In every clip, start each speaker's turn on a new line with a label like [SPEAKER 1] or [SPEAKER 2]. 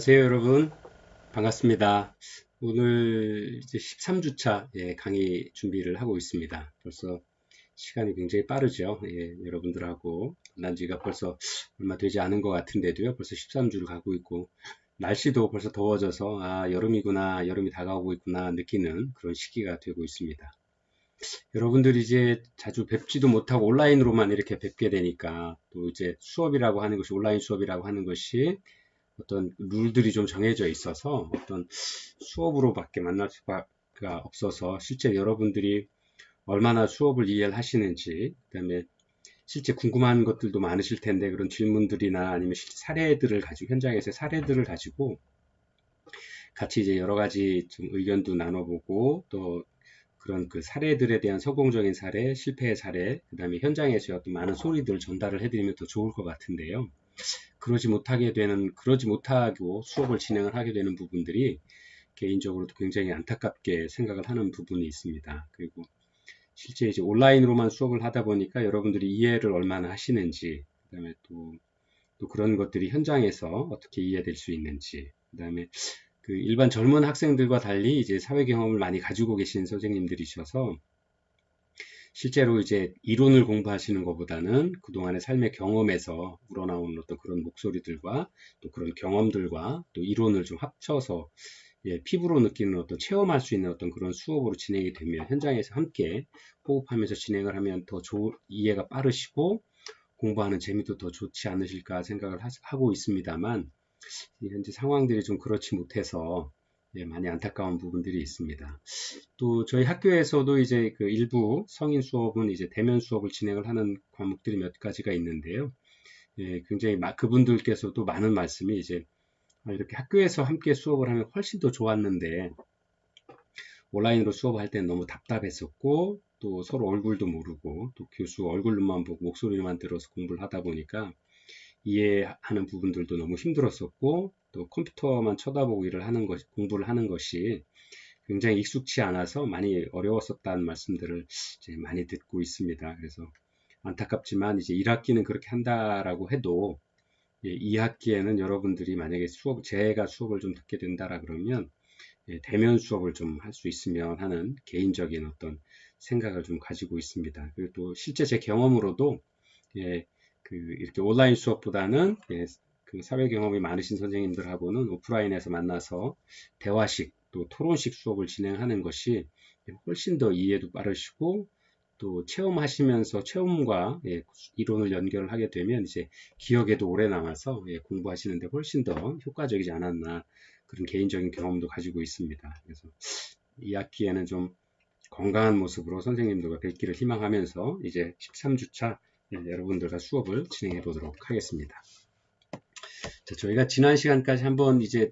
[SPEAKER 1] 안녕하세요, 여러분. 반갑습니다. 오늘 이제 13주차 강의 준비를 하고 있습니다. 벌써 시간이 굉장히 빠르죠. 여러분들하고 만난 지가 벌써 얼마 되지 않은 것 같은데도요. 벌써 13주를 가고 있고, 날씨도 벌써 더워져서, 여름이구나, 여름이 다가오고 있구나 느끼는 그런 시기가 되고 있습니다. 여러분들이 이제 자주 뵙지도 못하고 온라인으로만 이렇게 뵙게 되니까, 또 이제 수업이라고 하는 것이, 온라인 수업이라고 하는 것이 어떤 룰들이 좀 정해져 있어서 어떤 수업으로밖에 만날 수가 없어서 실제 여러분들이 얼마나 수업을 이해를 하시는지, 그다음에 실제 궁금한 것들도 많으실 텐데 그런 질문들이나 아니면 실제 사례들을 가지고 현장에서의 사례들을 가지고 같이 이제 여러 가지 좀 의견도 나눠보고 또 그런 그 사례들에 대한 성공적인 사례, 실패의 사례, 그다음에 현장에서 어떤 많은 소리들을 전달을 해드리면 더 좋을 것 같은데요. 그러지 못하고 수업을 진행을 하게 되는 부분들이 개인적으로도 굉장히 안타깝게 생각을 하는 부분이 있습니다. 그리고 실제 이제 온라인으로만 수업을 하다 보니까 여러분들이 이해를 얼마나 하시는지, 그다음에 또 그런 것들이 현장에서 어떻게 이해될 수 있는지, 그다음에 그 일반 젊은 학생들과 달리 이제 사회 경험을 많이 가지고 계신 선생님들이셔서 실제로 이제 이론을 공부하시는 것보다는 그동안의 삶의 경험에서 우러나오는 어떤 그런 목소리들과 또 그런 경험들과 또 이론을 좀 합쳐서 피부로 느끼는 어떤 체험할 수 있는 어떤 그런 수업으로 진행이 되면 현장에서 함께 호흡하면서 진행을 하면 더 이해가 빠르시고 공부하는 재미도 더 좋지 않으실까 생각을 하고 있습니다만 현재 상황들이 좀 그렇지 못해서 많이 안타까운 부분들이 있습니다. 또 저희 학교에서도 이제 그 일부 성인 수업은 이제 대면 수업을 진행을 하는 과목들이 몇 가지가 있는데요. 굉장히 그분들께서도 많은 말씀이 이제 이렇게 학교에서 함께 수업을 하면 훨씬 더 좋았는데 온라인으로 수업할 때는 너무 답답했었고 또 서로 얼굴도 모르고 또 교수 얼굴만 보고 목소리만 들어서 공부를 하다 보니까 이해하는 부분들도 너무 힘들었었고 또 컴퓨터만 쳐다보고 공부를 하는 것이 굉장히 익숙치 않아서 많이 어려웠었다는 말씀들을 이제 많이 듣고 있습니다. 그래서 안타깝지만 이제 1학기는 그렇게 한다라고 해도 2학기에는 여러분들이 만약에 제가 수업을 좀 듣게 된다라 그러면 대면 수업을 좀 할 수 있으면 하는 개인적인 어떤 생각을 좀 가지고 있습니다. 그리고 또 실제 제 경험으로도 이렇게 온라인 수업보다는 그 사회 경험이 많으신 선생님들하고는 오프라인에서 만나서 대화식 또 토론식 수업을 진행하는 것이 훨씬 더 이해도 빠르시고 또 체험하시면서 체험과 이론을 연결을 하게 되면 이제 기억에도 오래 남아서 공부하시는데 훨씬 더 효과적이지 않았나 그런 개인적인 경험도 가지고 있습니다. 그래서 이 학기에는 좀 건강한 모습으로 선생님들과 뵙기를 희망하면서 이제 13주차 여러분들과 수업을 진행해 보도록 하겠습니다. 자, 저희가 지난 시간까지 한번 이제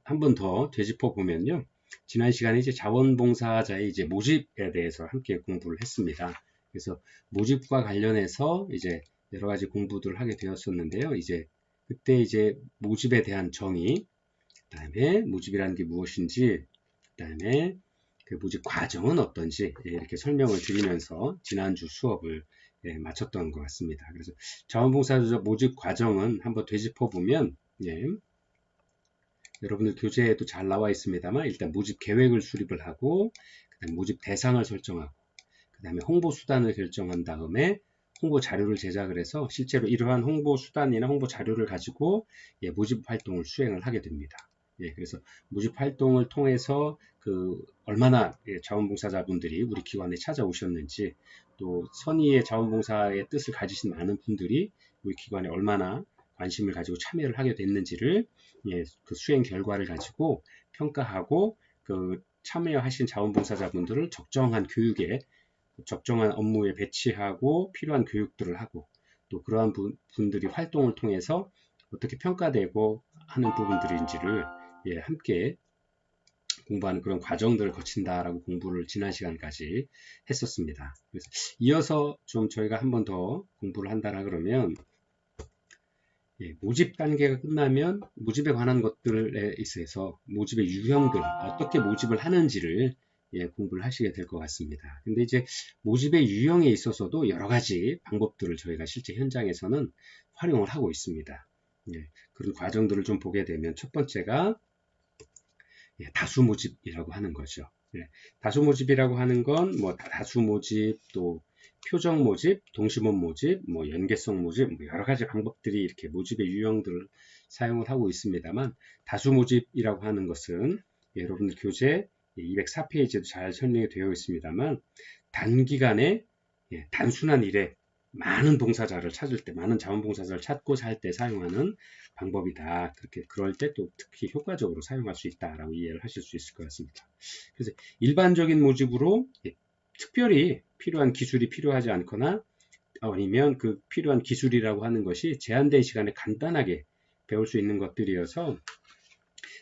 [SPEAKER 1] 한 번 더 되짚어 보면요. 지난 시간에 이제 자원봉사자의 이제 모집에 대해서 함께 공부를 했습니다. 그래서 모집과 관련해서 이제 여러 가지 공부들을 하게 되었었는데요. 이제 그때 이제 모집에 대한 정의, 그다음에 모집이라는 게 무엇인지, 그다음에 그 모집 과정은 어떤지 이렇게 설명을 드리면서 지난주 수업을 마쳤던 것 같습니다. 그래서 자원봉사자 모집 과정은 한번 되짚어 보면 여러분들 교재에도 잘 나와 있습니다만 일단 모집 계획을 수립을 하고 그다음에 모집 대상을 설정하고 그다음에 홍보 수단을 결정한 다음에 홍보 자료를 제작을 해서 실제로 이러한 홍보 수단이나 홍보 자료를 가지고 모집 활동을 수행을 하게 됩니다. 그래서 모집 활동을 통해서 얼마나 자원봉사자분들이 우리 기관에 찾아오셨는지 또 선의의 자원봉사의 뜻을 가지신 많은 분들이 우리 기관에 얼마나 관심을 가지고 참여를 하게 됐는지를 그 수행 결과를 가지고 평가하고 그 참여하신 자원봉사자분들을 적정한 교육에 적정한 업무에 배치하고 필요한 교육들을 하고 또 그러한 분들이 활동을 통해서 어떻게 평가되고 하는 부분들인지를 함께 공부하는 그런 과정들을 거친다라고 공부를 지난 시간까지 했었습니다. 그래서 이어서 좀 저희가 한 번 더 공부를 한다라 그러면 모집 단계가 끝나면 모집에 관한 것들에 있어서 모집의 유형들 어떻게 모집을 하는지를 공부를 하시게 될 것 같습니다. 근데 이제 모집의 유형에 있어서도 여러 가지 방법들을 저희가 실제 현장에서는 활용을 하고 있습니다. 예, 그런 과정들을 좀 보게 되면 첫 번째가 다수 모집이라고 하는 거죠. 다수 모집이라고 하는 건 뭐 다수 모집, 또 표적 모집, 동심원 모집, 뭐 연계성 모집, 뭐 여러 가지 방법들이 이렇게 모집의 유형들을 사용을 하고 있습니다만, 다수 모집이라고 하는 것은 여러분들 교재 204페이지에도 잘 설명이 되어 있습니다만, 단기간에 단순한 일에 많은 봉사자를 찾을 때, 많은 자원봉사자를 찾고자 할 때 사용하는 방법이다. 그렇게 그럴 때 또 특히 효과적으로 사용할 수 있다라고 이해를 하실 수 있을 것 같습니다. 그래서 일반적인 모집으로 특별히 필요한 기술이 필요하지 않거나 아니면 그 필요한 기술이라고 하는 것이 제한된 시간에 간단하게 배울 수 있는 것들이어서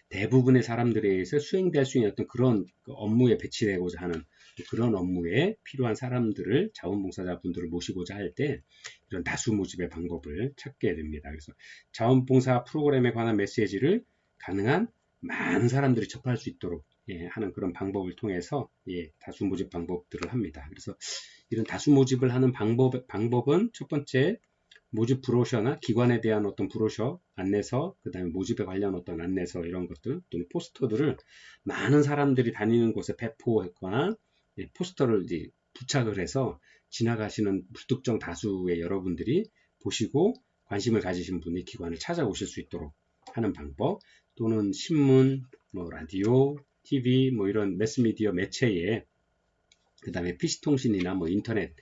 [SPEAKER 1] 대부분의 사람들에 의해서 수행될 수 있는 어떤 그런 업무에 배치되고자 하는 그런 업무에 필요한 사람들을 자원봉사자분들을 모시고자 할 때 이런 다수 모집의 방법을 찾게 됩니다. 그래서 자원봉사 프로그램에 관한 메시지를 가능한 많은 사람들이 접할 수 있도록 하는 그런 방법을 통해서 다수 모집 방법들을 합니다. 그래서 이런 다수 모집을 하는 방법은 첫 번째 모집 브로셔나 기관에 대한 어떤 브로셔, 안내서, 그 다음에 모집에 관련 어떤 안내서 이런 것들 또는 포스터들을 많은 사람들이 다니는 곳에 배포했거나 포스터를 이제 부착을 해서 지나가시는 불특정 다수의 여러분들이 보시고 관심을 가지신 분이 기관을 찾아오실 수 있도록 하는 방법, 또는 신문, 뭐 라디오, TV, 뭐 이런 매스미디어 매체에 그 다음에 PC통신이나 뭐 인터넷을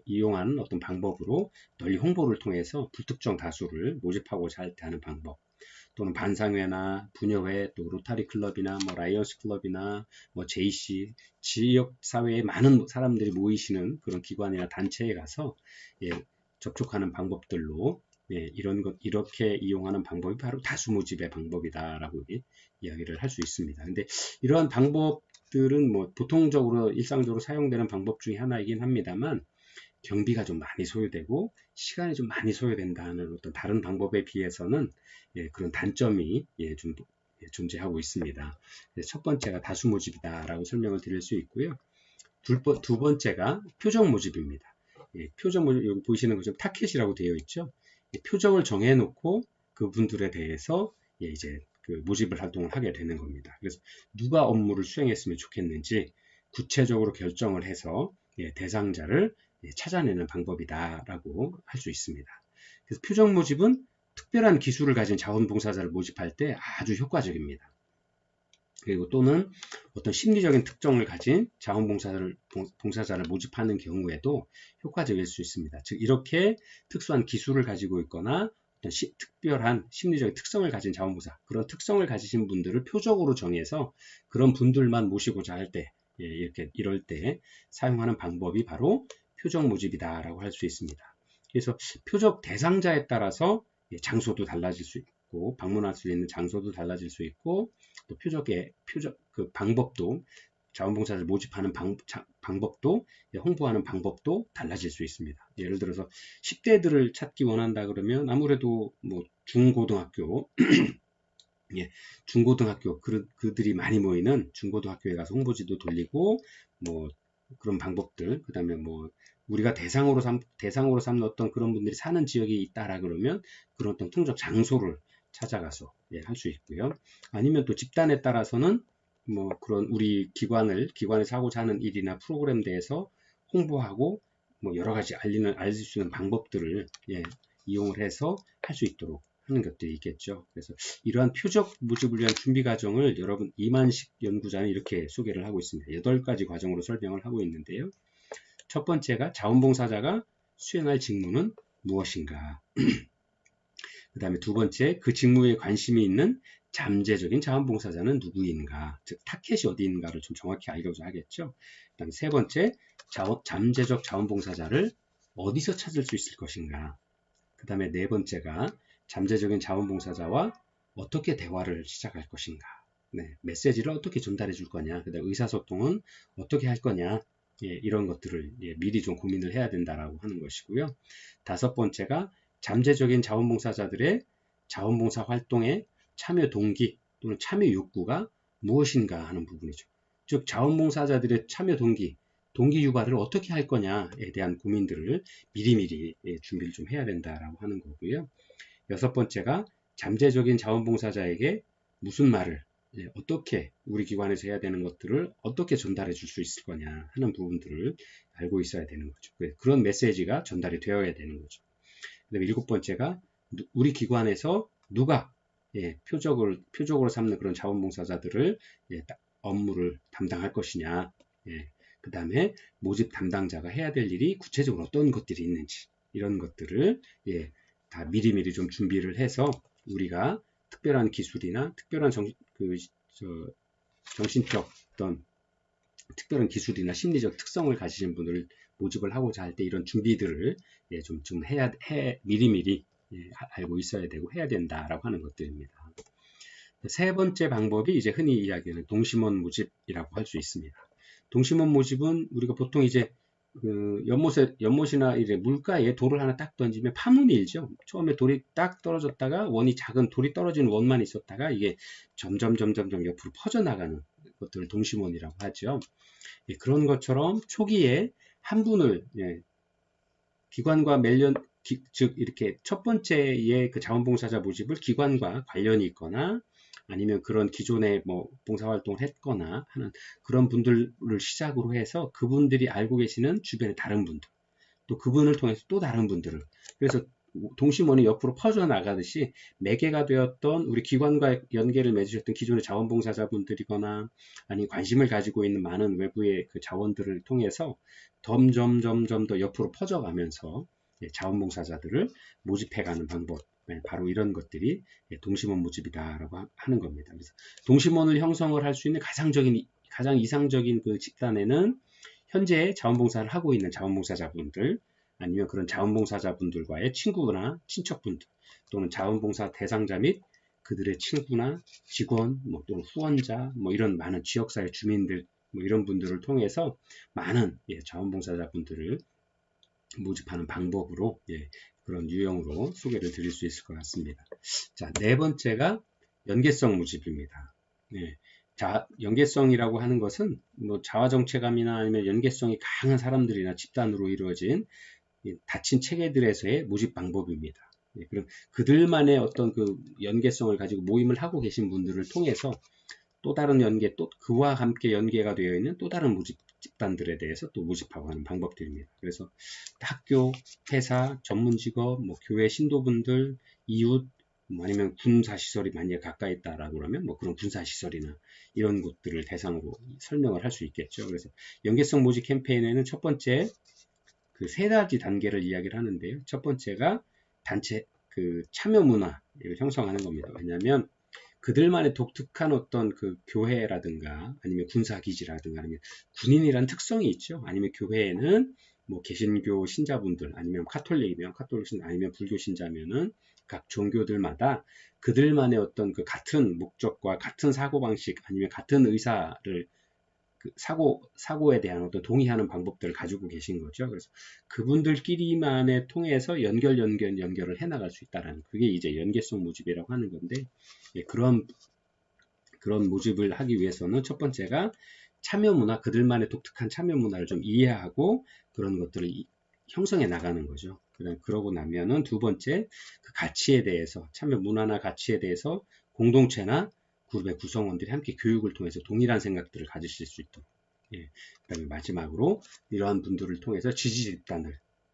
[SPEAKER 1] 이용하는 어떤 방법으로 널리 홍보를 통해서 불특정 다수를 모집하고자 할 때 하는 방법, 또는 반상회나 분여회, 또 로타리 클럽이나 뭐 라이언스 클럽이나 뭐 JC, 지역 사회에 많은 사람들이 모이시는 그런 기관이나 단체에 가서 접촉하는 방법들로 이렇게 이용하는 방법이 바로 다수 모집의 방법이다라고 이야기를 할 수 있습니다. 근데 이러한 방법들은 뭐 보통적으로 일상적으로 사용되는 방법 중에 하나이긴 합니다만, 경비가 좀 많이 소요되고 시간이 좀 많이 소요된다는 어떤 다른 방법에 비해서는 그런 단점이 좀 존재하고 있습니다. 첫 번째가 다수 모집이다라고 설명을 드릴 수 있고요. 두 번째가 표적 모집입니다. 표적 모집, 여기 보시는 것처럼 타켓이라고 되어 있죠. 표적을 정해놓고 그분들에 대해서 이제 그 모집을 활동을 하게 되는 겁니다. 그래서 누가 업무를 수행했으면 좋겠는지 구체적으로 결정을 해서 대상자를 찾아내는 방법이다라고 할 수 있습니다. 그래서 표적 모집은 특별한 기술을 가진 자원봉사자를 모집할 때 아주 효과적입니다. 그리고 또는 어떤 심리적인 특성을 가진 자원봉사자를 모집하는 경우에도 효과적일 수 있습니다. 즉 이렇게 특수한 기술을 가지고 있거나 어떤 특별한 심리적인 특성을 가진 자원봉사, 그런 특성을 가지신 분들을 표적으로 정해서 그런 분들만 모시고자 할 때, 이럴 때 사용하는 방법이 바로 표적 모집이다라고 할 수 있습니다. 그래서 표적 대상자에 따라서 장소도 달라질 수 있고, 방문할 수 있는 장소도 달라질 수 있고, 또 표적 그 방법도, 자원봉사자를 모집하는 방법도, 홍보하는 방법도 달라질 수 있습니다. 예를 들어서 10대들을 찾기 원한다 그러면 아무래도 뭐 중고등학교 중고등학교 그들이 많이 모이는 중고등학교에 가서 홍보지도 돌리고 뭐 그런 방법들, 그 다음에 뭐 우리가 대상으로 삼는 어떤 그런 분들이 사는 지역이 있다라 그러면 그런 어떤 통적 장소를 찾아가서 할 수 있고요. 아니면 또 집단에 따라서는 뭐 그런 우리 기관에서 하고자 하는 일이나 프로그램 대해서 홍보하고 뭐 여러 가지 알릴 수 있는 방법들을 이용을 해서 할 수 있도록 하는 것들이 있겠죠. 그래서 이러한 표적 모집을 위한 준비 과정을 여러분 이만식 연구자는 이렇게 소개를 하고 있습니다. 8가지 과정으로 설명을 하고 있는데요. 첫 번째가 자원봉사자가 수행할 직무는 무엇인가? 그 다음에 두 번째, 그 직무에 관심이 있는 잠재적인 자원봉사자는 누구인가? 즉 타켓이 어디 있는가를 좀 정확히 알고자 하겠죠. 그 다음에 세 번째, 잠재적 자원봉사자를 어디서 찾을 수 있을 것인가? 그 다음에 네 번째가 잠재적인 자원봉사자와 어떻게 대화를 시작할 것인가? 메시지를 어떻게 전달해 줄 거냐? 그다음 의사소통은 어떻게 할 거냐? 이런 것들을 미리 좀 고민을 해야 된다라고 하는 것이고요. 다섯 번째가 잠재적인 자원봉사자들의 자원봉사 활동에 참여 동기 또는 참여 욕구가 무엇인가 하는 부분이죠. 즉 자원봉사자들의 참여 동기 유발을 어떻게 할 거냐에 대한 고민들을 미리미리 준비를 좀 해야 된다라고 하는 거고요. 여섯 번째가 잠재적인 자원봉사자에게 무슨 말을 어떻게 우리 기관에서 해야 되는 것들을 어떻게 전달해 줄 수 있을 거냐 하는 부분들을 알고 있어야 되는 거죠. 그런 메시지가 전달이 되어야 되는 거죠. 그다음에 일곱 번째가 우리 기관에서 누가 표적으로 삼는 그런 자원봉사자들을 업무를 담당할 것이냐. 그 다음에 모집 담당자가 해야 될 일이 구체적으로 어떤 것들이 있는지 이런 것들을 다 미리미리 좀 준비를 해서 우리가 특별한 기술이나 특별한 정신적 어떤 특별한 기술이나 심리적 특성을 가지신 분을 모집을 하고자 할 때 이런 준비들을 좀 미리미리 알고 있어야 되고 해야 된다라고 하는 것들입니다. 세 번째 방법이 이제 흔히 이야기하는 동심원 모집이라고 할 수 있습니다. 동심원 모집은 우리가 보통 이제 연못이나 이제 물가에 돌을 하나 딱 던지면 파문이 일죠. 처음에 돌이 딱 떨어졌다가 작은 돌이 떨어지는 원만 있었다가 이게 점점 옆으로 퍼져나가는 것들을 동심원이라고 하죠. 그런 것처럼 초기에 한 분을 기관과 즉 이렇게 첫 번째의 그 자원봉사자 모집을 기관과 관련이 있거나 아니면 그런 기존에 봉사활동을 했거나 하는 그런 분들을 시작으로 해서 그분들이 알고 계시는 주변의 다른 분들 또 그분을 통해서 또 다른 분들을 그래서 동심원이 옆으로 퍼져나가듯이 매개가 되었던 우리 기관과 연계를 맺으셨던 기존의 자원봉사자분들이거나 아니면 관심을 가지고 있는 많은 외부의 그 자원들을 통해서 점점 더 옆으로 퍼져가면서 자원봉사자들을 모집해가는 방법 바로 이런 것들이 동심원 모집이다라고 하는 겁니다. 그래서 동심원을 형성을 할 수 있는 가장 이상적인 그 집단에는 현재 자원봉사를 하고 있는 자원봉사자분들 아니면 그런 자원봉사자분들과의 친구나 친척분들 또는 자원봉사 대상자 및 그들의 친구나 직원 또는 후원자 이런 많은 지역사회 주민들 이런 분들을 통해서 많은 자원봉사자분들을 모집하는 방법으로 그런 유형으로 소개를 드릴 수 있을 것 같습니다. 자, 네 번째가 연계성 모집입니다. 연계성이라고 하는 것은 자화정체감이나 아니면 연계성이 강한 사람들이나 집단으로 이루어진 닫힌 체계들에서의 모집 방법입니다. 그럼 그들만의 어떤 그 연계성을 가지고 모임을 하고 계신 분들을 통해서 또 다른 또 그와 함께 연계가 되어 있는 또 다른 모집 집단들에 대해서 또 모집하고 하는 방법들입니다. 그래서 학교, 회사, 전문직업, 교회 신도분들, 이웃, 아니면 군사시설이 만약에 가까이 있다라고 그러면 그런 군사시설이나 이런 곳들을 대상으로 설명을 할 수 있겠죠. 그래서 연계성 모집 캠페인에는 첫 번째 그 세 가지 단계를 이야기를 하는데요. 첫 번째가 단체 그 참여 문화를 형성하는 겁니다. 왜냐하면 그들만의 독특한 어떤 그 교회라든가 아니면 군사기지라든가 아니면 군인이란 특성이 있죠. 아니면 교회에는 개신교 신자분들 아니면 카톨릭이면 카톨릭 신자 아니면 불교 신자면은 각 종교들마다 그들만의 어떤 그 같은 목적과 같은 사고방식 아니면 같은 의사를 사고에 대한 어떤 동의하는 방법들을 가지고 계신 거죠. 그래서 그분들끼리만의 통해서 연결을 해나갈 수 있다라는 그게 이제 연계성 모집이라고 하는 건데 그런 모집을 하기 위해서는 첫 번째가 참여 문화, 그들만의 독특한 참여 문화를 좀 이해하고 그런 것들을 형성해 나가는 거죠. 그러고 나면은 두 번째 그 가치에 대해서 참여 문화나 가치에 대해서 공동체나 그룹의 구성원들이 함께 교육을 통해서 동일한 생각들을 가지실 수 있도록 그다음에 마지막으로 이러한 분들을 통해서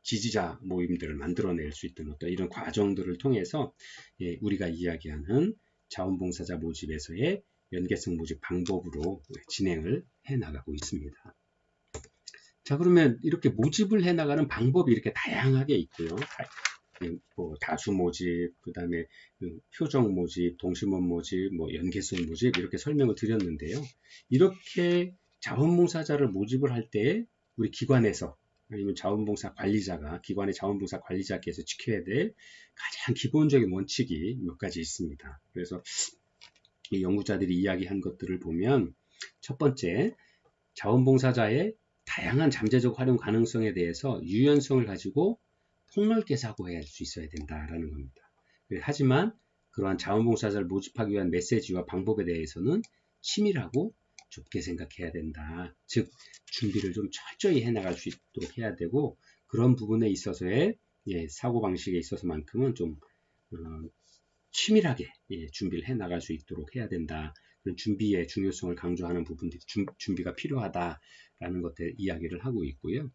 [SPEAKER 1] 지지자 모임들을 만들어낼 수 있던 어떤 이런 과정들을 통해서 우리가 이야기하는 자원봉사자 모집에서의 연계성 모집 방법으로 진행을 해나가고 있습니다. 자, 그러면 이렇게 모집을 해나가는 방법이 이렇게 다양하게 있고요. 다수 모집, 그 다음에 표적 모집, 동심원 모집, 연계성 모집 이렇게 설명을 드렸는데요. 이렇게 자원봉사자를 모집을 할 때 우리 기관에서 아니면 자원봉사 관리자가 기관의 자원봉사 관리자께서 지켜야 될 가장 기본적인 원칙이 몇 가지 있습니다. 그래서 이 연구자들이 이야기한 것들을 보면 첫 번째, 자원봉사자의 다양한 잠재적 활용 가능성에 대해서 유연성을 가지고 폭넓게 사고할 수 있어야 된다라는 겁니다. 하지만 그러한 자원봉사자를 모집하기 위한 메시지와 방법에 대해서는 치밀하고 좁게 생각해야 된다. 즉 준비를 좀 철저히 해나갈 수 있도록 해야 되고 그런 부분에 있어서의 사고방식에 있어서만큼은 좀 치밀하게 준비를 해 나갈 수 있도록 해야 된다. 그런 준비의 중요성을 강조하는 부분들이 준비가 필요하다라는 것들 이야기를 하고 있고요.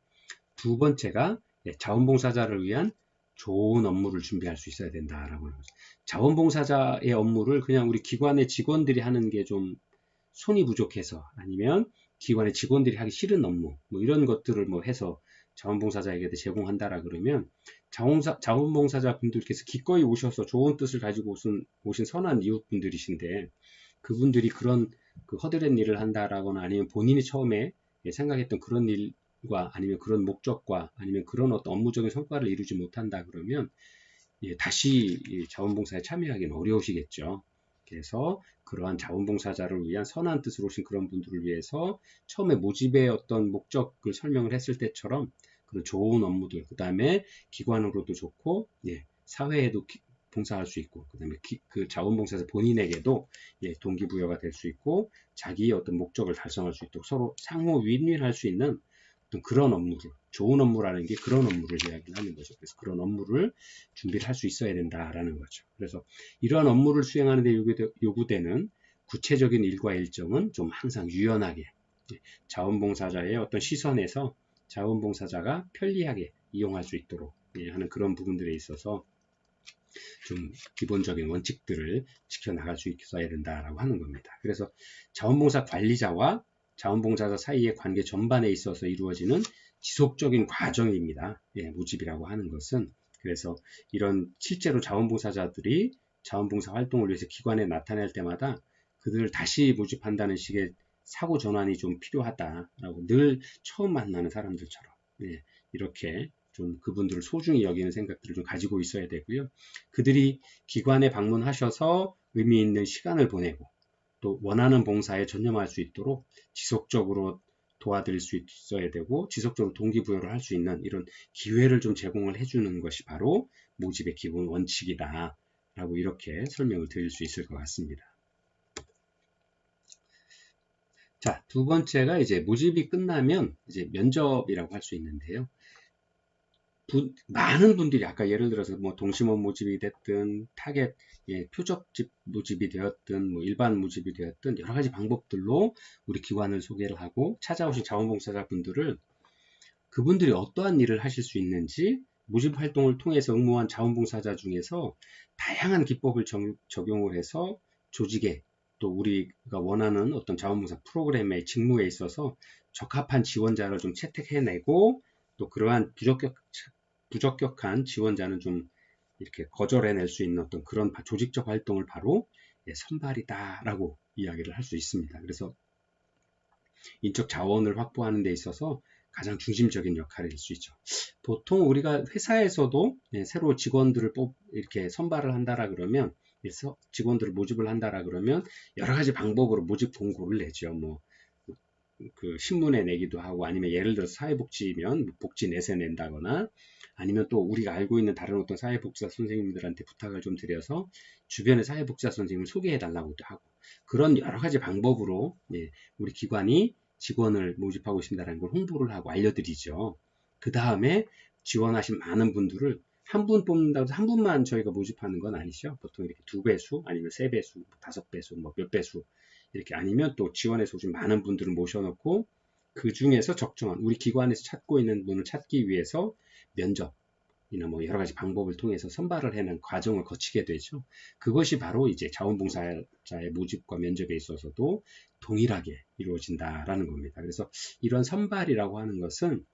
[SPEAKER 1] 두 번째가 자원봉사자를 위한 좋은 업무를 준비할 수 있어야 된다라고 하는 거죠. 자원봉사자의 업무를 그냥 우리 기관의 직원들이 하는 게 좀 손이 부족해서 아니면 기관의 직원들이 하기 싫은 업무 뭐 이런 것들을 뭐 해서 자원봉사자에게 제공한다라 그러면 자원봉사자 분들께서 기꺼이 오셔서 좋은 뜻을 가지고 오신 선한 이웃분들이신데 그분들이 그런 그 허드렛 일을 한다라거나 아니면 본인이 처음에 생각했던 그런 일과 아니면 그런 목적과 아니면 그런 어떤 업무적인 성과를 이루지 못한다 그러면 다시 자원봉사에 참여하기는 어려우시겠죠. 그래서 그러한 자원봉사자를 위한 선한 뜻으로 오신 그런 분들을 위해서 처음에 모집의 어떤 목적을 설명을 했을 때처럼 그런 좋은 업무들, 그 다음에 기관으로도 좋고, 사회에도 봉사할 수 있고, 그 다음에 그 자원봉사자 본인에게도 동기부여가 될 수 있고, 자기의 어떤 목적을 달성할 수 있도록 서로 상호 윈윈할 수 있는 어떤 그런 업무를, 좋은 업무라는 게 그런 업무를 이야기를 하는 거죠. 그래서 그런 업무를 준비를 할 수 있어야 된다라는 거죠. 그래서 이러한 업무를 수행하는 데 요구되는 구체적인 일과 일정은 좀 항상 유연하게 자원봉사자의 어떤 시선에서 자원봉사자가 편리하게 이용할 수 있도록 하는 그런 부분들에 있어서 좀 기본적인 원칙들을 지켜나갈 수 있어야 된다라고 하는 겁니다. 그래서 자원봉사 관리자와 자원봉사자 사이의 관계 전반에 있어서 이루어지는 지속적인 과정입니다. 모집이라고 하는 것은. 그래서 이런 실제로 자원봉사자들이 자원봉사 활동을 위해서 기관에 나타날 때마다 그들을 다시 모집한다는 식의 사고 전환이 좀 필요하다라고 늘 처음 만나는 사람들처럼 이렇게 좀 그분들을 소중히 여기는 생각들을 좀 가지고 있어야 되고요. 그들이 기관에 방문하셔서 의미 있는 시간을 보내고 또 원하는 봉사에 전념할 수 있도록 지속적으로 도와드릴 수 있어야 되고 지속적으로 동기부여를 할 수 있는 이런 기회를 좀 제공을 해주는 것이 바로 모집의 기본 원칙이다 라고 이렇게 설명을 드릴 수 있을 것 같습니다. 자, 두 번째가 이제 모집이 끝나면 이제 면접이라고 할 수 있는데요. 많은 분들이 아까 예를 들어서 뭐 동심원 모집이 됐든 타겟 표적집 모집이 되었든 뭐 일반 모집이 되었든 여러 가지 방법들로 우리 기관을 소개를 하고 찾아오신 자원봉사자 분들을 그분들이 어떠한 일을 하실 수 있는지 모집 활동을 통해서 응모한 자원봉사자 중에서 다양한 기법을 적용을 해서 조직에 또 우리가 원하는 어떤 자원봉사 프로그램의 직무에 있어서 적합한 지원자를 좀 채택해내고 또 그러한 부적격한 지원자는 좀 이렇게 거절해낼 수 있는 어떤 그런 조직적 활동을 바로 선발이다라고 이야기를 할 수 있습니다. 그래서 인적 자원을 확보하는 데 있어서 가장 중심적인 역할일 수 있죠. 보통 우리가 회사에서도 새로 직원들을 이렇게 선발을 한다라 그러면 직원들을 모집을 한다라 그러면 여러 가지 방법으로 모집 공고를 내죠. 뭐 그 신문에 내기도 하고 아니면 예를 들어서 사회복지면 복지 내세 낸다거나 아니면 또 우리가 알고 있는 다른 어떤 사회복지사 선생님들한테 부탁을 좀 드려서 주변의 사회복지사 선생님을 소개해 달라고도 하고 그런 여러 가지 방법으로 우리 기관이 직원을 모집하고 있습니다라는 걸 홍보를 하고 알려드리죠. 그 다음에 지원하신 많은 분들을 한 분 뽑는다고 해서 한 분만 저희가 모집하는 건 아니죠. 보통 이렇게 2배수 아니면 3배수, 5배수, 뭐 몇 배수 이렇게 아니면 또 지원해서 오신 많은 분들을 모셔놓고 그 중에서 적정한 우리 기관에서 찾고 있는 분을 찾기 위해서 면접이나 뭐 여러 가지 방법을 통해서 선발을 해낸 과정을 거치게 되죠. 그것이 바로 이제 자원봉사자의 모집과 면접에 있어서도 동일하게 이루어진다라는 겁니다. 그래서 이런 선발이라고 하는 것은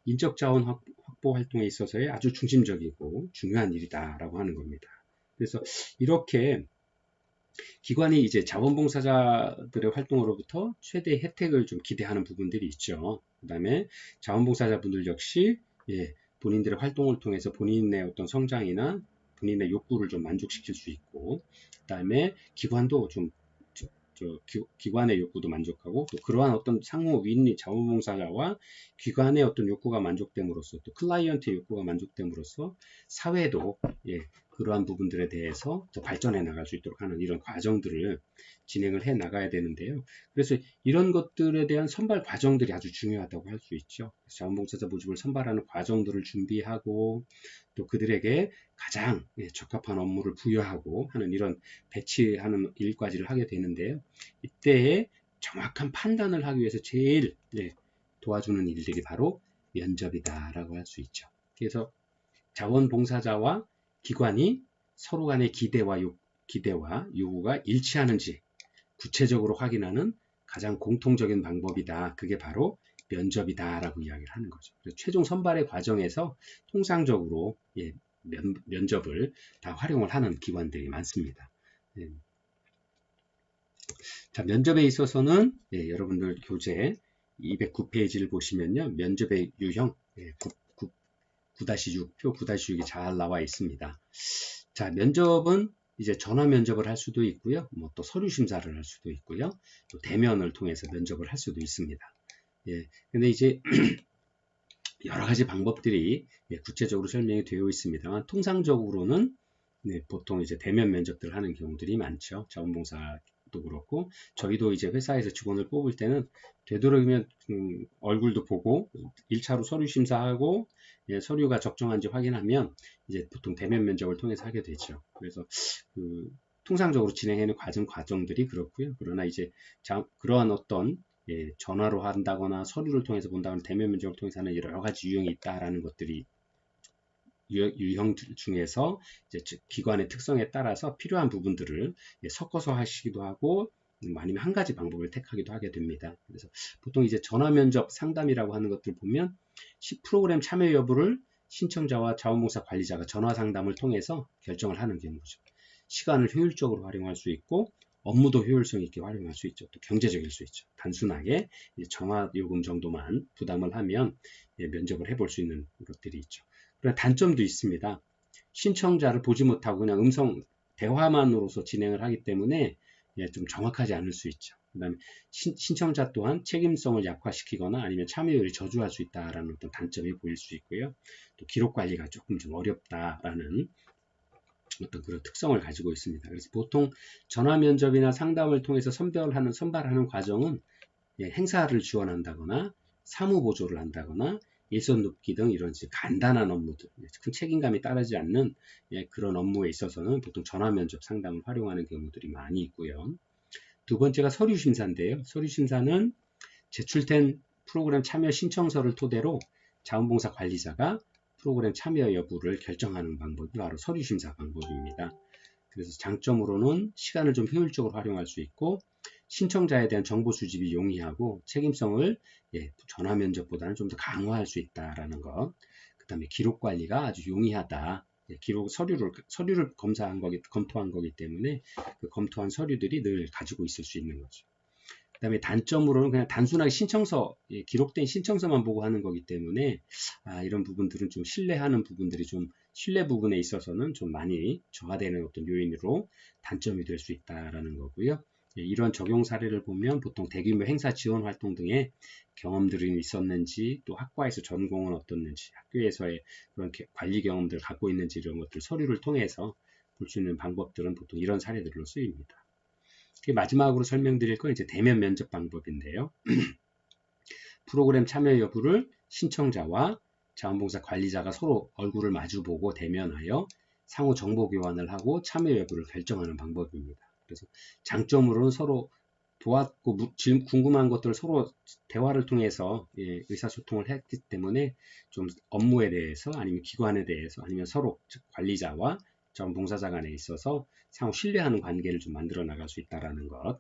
[SPEAKER 1] 인적 자원 확보 활동에 있어서의 아주 중심적이고 중요한 일이다라고 하는 겁니다. 그래서 이렇게 기관이 이제 자원봉사자들의 활동으로부터 최대 혜택을 좀 기대하는 부분들이 있죠. 그 다음에 자원봉사자분들 역시 본인들의 활동을 통해서 본인의 어떤 성장이나 본인의 욕구를 좀 만족시킬 수 있고, 그 다음에 기관도 좀 기관의 욕구도 만족하고 또 그러한 어떤 상호 윈윈 자원봉사자와 기관의 어떤 욕구가 만족됨으로써 또 클라이언트의 욕구가 만족됨으로써 사회도 그러한 부분들에 대해서 더 발전해 나갈 수 있도록 하는 이런 과정들을 진행을 해 나가야 되는데요. 그래서 이런 것들에 대한 선발 과정들이 아주 중요하다고 할 수 있죠. 자원봉사자 모집을 선발하는 과정들을 준비하고 또 그들에게 가장 적합한 업무를 부여하고 하는 이런 배치하는 일과지를 하게 되는데요. 이때에 정확한 판단을 하기 위해서 제일 도와주는 일들이 바로 면접이다라고 할 수 있죠. 그래서 자원봉사자와 기관이 서로 간의 기대와 요구가 일치하는지 구체적으로 확인하는 가장 공통적인 방법이다. 그게 바로 면접이다라고 이야기를 하는 거죠. 그래서 최종 선발의 과정에서 통상적으로 면접을 다 활용을 하는 기관들이 많습니다. 자, 면접에 있어서는 여러분들 교재 209페이지를 보시면요. 면접의 유형 9-6, 표 9-6이 잘 나와 있습니다. 자, 면접은 이제 전화 면접을 할 수도 있고요. 뭐 또 서류 심사를 할 수도 있고요. 또 대면을 통해서 면접을 할 수도 있습니다. 근데 이제 여러 가지 방법들이 구체적으로 설명이 되어 있습니다만 통상적으로는 보통 이제 대면 면접들을 하는 경우들이 많죠. 자원봉사도 그렇고 저희도 이제 회사에서 직원을 뽑을 때는 되도록이면 얼굴도 보고 1차로 서류 심사하고 서류가 적정한지 확인하면 이제 보통 대면 면접을 통해서 하게 되죠. 그래서 통상적으로 진행하는 과정들이 그렇고요. 그러나 이제 그러한 어떤 전화로 한다거나 서류를 통해서 본다거나 대면 면접을 통해서 하는 여러 가지 유형이 있다라는 것들이 유형 중에서 이제 기관의 특성에 따라서 필요한 부분들을 섞어서 하시기도 하고 아니면 한 가지 방법을 택하기도 하게 됩니다. 그래서 보통 이제 전화 면접 상담이라고 하는 것들 보면 프로그램 참여 여부를 신청자와 자원봉사 관리자가 전화 상담을 통해서 결정을 하는 경우죠. 시간을 효율적으로 활용할 수 있고 업무도 효율성 있게 활용할 수 있죠. 또 경제적일 수 있죠. 단순하게 전화 요금 정도만 부담을 하면 면접을 해볼 수 있는 것들이 있죠. 그러나 단점도 있습니다. 신청자를 보지 못하고 그냥 음성 대화만으로서 진행을 하기 때문에 좀 정확하지 않을 수 있죠. 그 다음에 신청자 또한 책임성을 약화시키거나 아니면 참여율이 저조할 수 있다라는 어떤 단점이 보일 수 있고요. 또 기록 관리가 조금 좀 어렵다라는 어떤 그런 특성을 가지고 있습니다. 그래서 보통 전화 면접이나 상담을 통해서 선발하는 과정은 행사를 지원한다거나 사무 보조를 한다거나 일선 돕기 등 이런 간단한 업무들, 큰 책임감이 따르지 않는 그런 업무에 있어서는 보통 전화 면접 상담을 활용하는 경우들이 많이 있고요. 두 번째가 서류 심사인데요. 서류 심사는 제출된 프로그램 참여 신청서를 토대로 자원봉사 관리자가 프로그램 참여 여부를 결정하는 방법이 바로 서류 심사 방법입니다. 그래서 장점으로는 시간을 좀 효율적으로 활용할 수 있고 신청자에 대한 정보 수집이 용이하고 책임성을 전화 면접보다는 좀 더 강화할 수 있다라는 것. 그 다음에 기록 관리가 아주 용이하다. 서류를 검토한 거기 때문에 그 검토한 서류들이 늘 가지고 있을 수 있는 거죠. 그 다음에 단점으로는 그냥 단순하게 기록된 신청서만 보고 하는 거기 때문에 이런 부분들은 좀 신뢰하는 부분들이 좀 신뢰 부분에 있어서는 좀 많이 저하되는 어떤 요인으로 단점이 될 수 있다라는 거고요. 이런 적용 사례를 보면 보통 대규모 행사 지원 활동 등의 경험들이 있었는지 또 학과에서 전공은 어떻는지 학교에서의 그런 관리 경험들을 갖고 있는지 이런 것들 서류를 통해서 볼 수 있는 방법들은 보통 이런 사례들로 쓰입니다. 마지막으로 설명드릴 건 이제 대면 면접 방법인데요. 프로그램 참여 여부를 신청자와 자원봉사 관리자가 서로 얼굴을 마주보고 대면하여 상호 정보 교환을 하고 참여 여부를 결정하는 방법입니다. 그래서 장점으로는 서로 도왔고 궁금한 것들을 서로 대화를 통해서 의사소통을 했기 때문에 좀 업무에 대해서 아니면 기관에 대해서 아니면 서로 즉 관리자와 자원봉사자 간에 있어서 상호 신뢰하는 관계를 좀 만들어 나갈 수 있다는 것.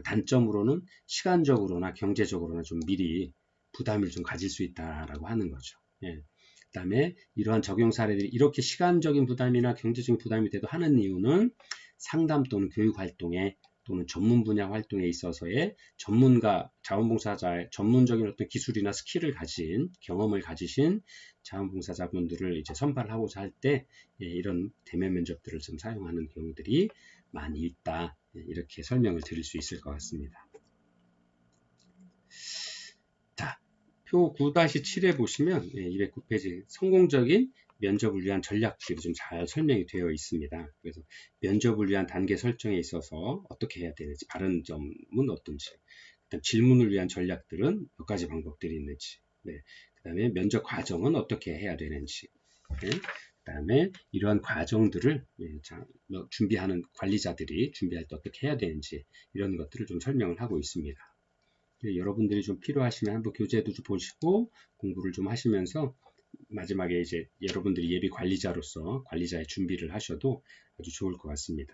[SPEAKER 1] 단점으로는 시간적으로나 경제적으로나 좀 미리 부담을 좀 가질 수 있다라고 하는 거죠. 그 다음에 이러한 적용 사례들이 이렇게 시간적인 부담이나 경제적인 부담이 돼도 하는 이유는 상담 또는 교육 활동에 또는 전문 분야 활동에 있어서의 전문가, 자원봉사자의 전문적인 어떤 기술이나 스킬을 가진, 경험을 가지신 자원봉사자분들을 이제 선발하고자 할 때 이런 대면 면접들을 좀 사용하는 경우들이 많이 있다. 이렇게 설명을 드릴 수 있을 것 같습니다. 자, 표 9-7에 보시면 209페이지 성공적인 면접을 위한 전략들이 좀 잘 설명이 되어 있습니다. 그래서 면접을 위한 단계 설정에 있어서 어떻게 해야 되는지, 바른 점은 어떤지, 그다음 질문을 위한 전략들은 몇 가지 방법들이 있는지, 네. 그다음에 면접 과정은 어떻게 해야 되는지, 네. 그다음에 이러한 과정들을 준비하는 관리자들이 준비할 때 어떻게 해야 되는지 이런 것들을 좀 설명을 하고 있습니다. 여러분들이 좀 필요하시면 한번 교재도 좀 보시고 공부를 좀 하시면서 마지막에 이제 여러분들이 예비 관리자로서 관리자의 준비를 하셔도 아주 좋을 것 같습니다.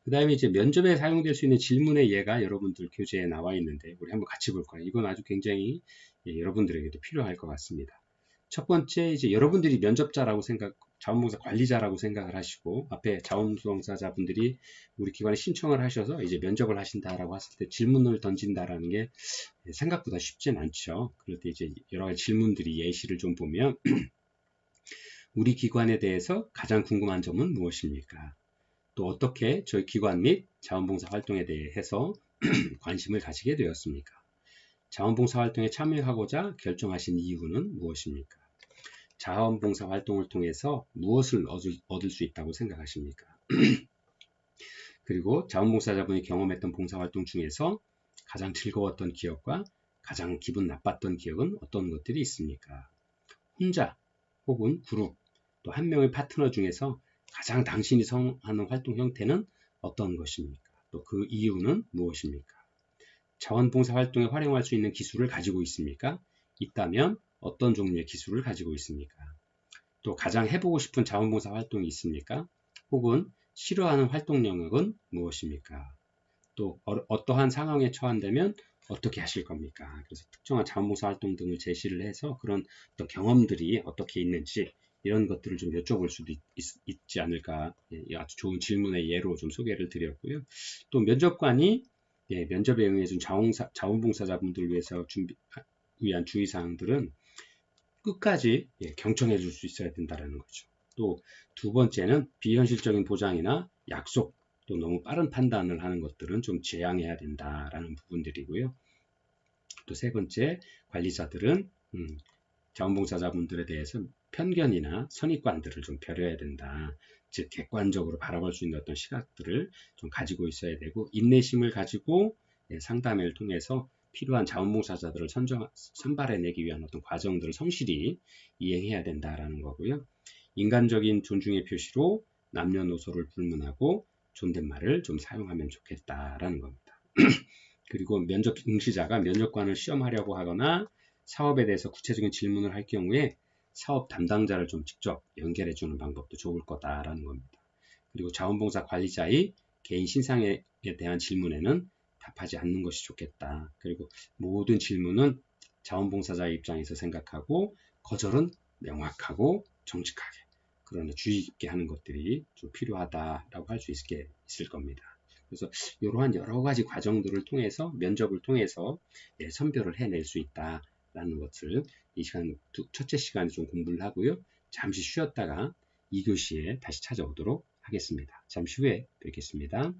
[SPEAKER 1] 그 다음에 이제 면접에 사용될 수 있는 질문의 예가 여러분들 교재에 나와 있는데 우리 한번 같이 볼 거예요. 이건 아주 굉장히 여러분들에게도 필요할 것 같습니다. 첫 번째 이제 여러분들이 면접자라고 자원봉사 관리자라고 생각을 하시고 앞에 자원봉사자분들이 우리 기관에 신청을 하셔서 이제 면접을 하신다라고 했을 때 질문을 던진다라는 게 생각보다 쉽진 않죠. 그럴 때 이제 여러 가지 질문들이 예시를 좀 보면 우리 기관에 대해서 가장 궁금한 점은 무엇입니까? 또 어떻게 저희 기관 및 자원봉사 활동에 대해서 관심을 가지게 되었습니까? 자원봉사 활동에 참여하고자 결정하신 이유는 무엇입니까? 자원봉사 활동을 통해서 무엇을 얻을 수 있다고 생각하십니까? 그리고 자원봉사자분이 경험했던 봉사활동 중에서 가장 즐거웠던 기억과 가장 기분 나빴던 기억은 어떤 것들이 있습니까? 혼자 혹은 그룹 또 한 명의 파트너 중에서 가장 당신이 선호하는 활동 형태는 어떤 것입니까? 또 그 이유는 무엇입니까? 자원봉사 활동에 활용할 수 있는 기술을 가지고 있습니까? 있다면 어떤 종류의 기술을 가지고 있습니까? 또 가장 해보고 싶은 자원봉사 활동이 있습니까? 혹은 싫어하는 활동 영역은 무엇입니까? 또 어떠한 상황에 처한다면 어떻게 하실 겁니까? 그래서 특정한 자원봉사 활동 등을 제시를 해서 그런 어떤 경험들이 어떻게 있는지 이런 것들을 좀 여쭤볼 수도 있지 않을까. 아주 좋은 질문의 예로 좀 소개를 드렸고요. 또 면접관이 면접에 응해준 자원봉사자분들을 위해서 위한 주의사항들은 끝까지 경청해 줄 수 있어야 된다는 거죠. 또 두 번째는 비현실적인 보장이나 약속 또 너무 빠른 판단을 하는 것들은 좀 지양해야 된다라는 부분들이고요. 또 세 번째, 관리자들은 자원봉사자분들에 대해서 편견이나 선입관들을 좀 버려야 된다. 즉 객관적으로 바라볼 수 있는 어떤 시각들을 좀 가지고 있어야 되고 인내심을 가지고 상담회를 통해서 필요한 자원봉사자들을 선발해내기 위한 어떤 과정들을 성실히 이행해야 된다라는 거고요. 인간적인 존중의 표시로 남녀노소를 불문하고 존댓말을 좀 사용하면 좋겠다라는 겁니다. 그리고 면접 응시자가 면접관을 시험하려고 하거나 사업에 대해서 구체적인 질문을 할 경우에 사업 담당자를 좀 직접 연결해 주는 방법도 좋을 거다라는 겁니다. 그리고 자원봉사 관리자의 개인 신상에 대한 질문에는 답하지 않는 것이 좋겠다. 그리고 모든 질문은 자원봉사자의 입장에서 생각하고 거절은 명확하고 정직하게 그러나 주의 깊게 하는 것들이 좀 필요하다라고 할 수 있을 겁니다. 그래서 이러한 여러 가지 과정들을 통해서 면접을 통해서 선별을 해낼 수 있다라는 것을 이 시간 첫째 시간에 좀 공부를 하고요. 잠시 쉬었다가 2교시에 다시 찾아오도록 하겠습니다. 잠시 후에 뵙겠습니다.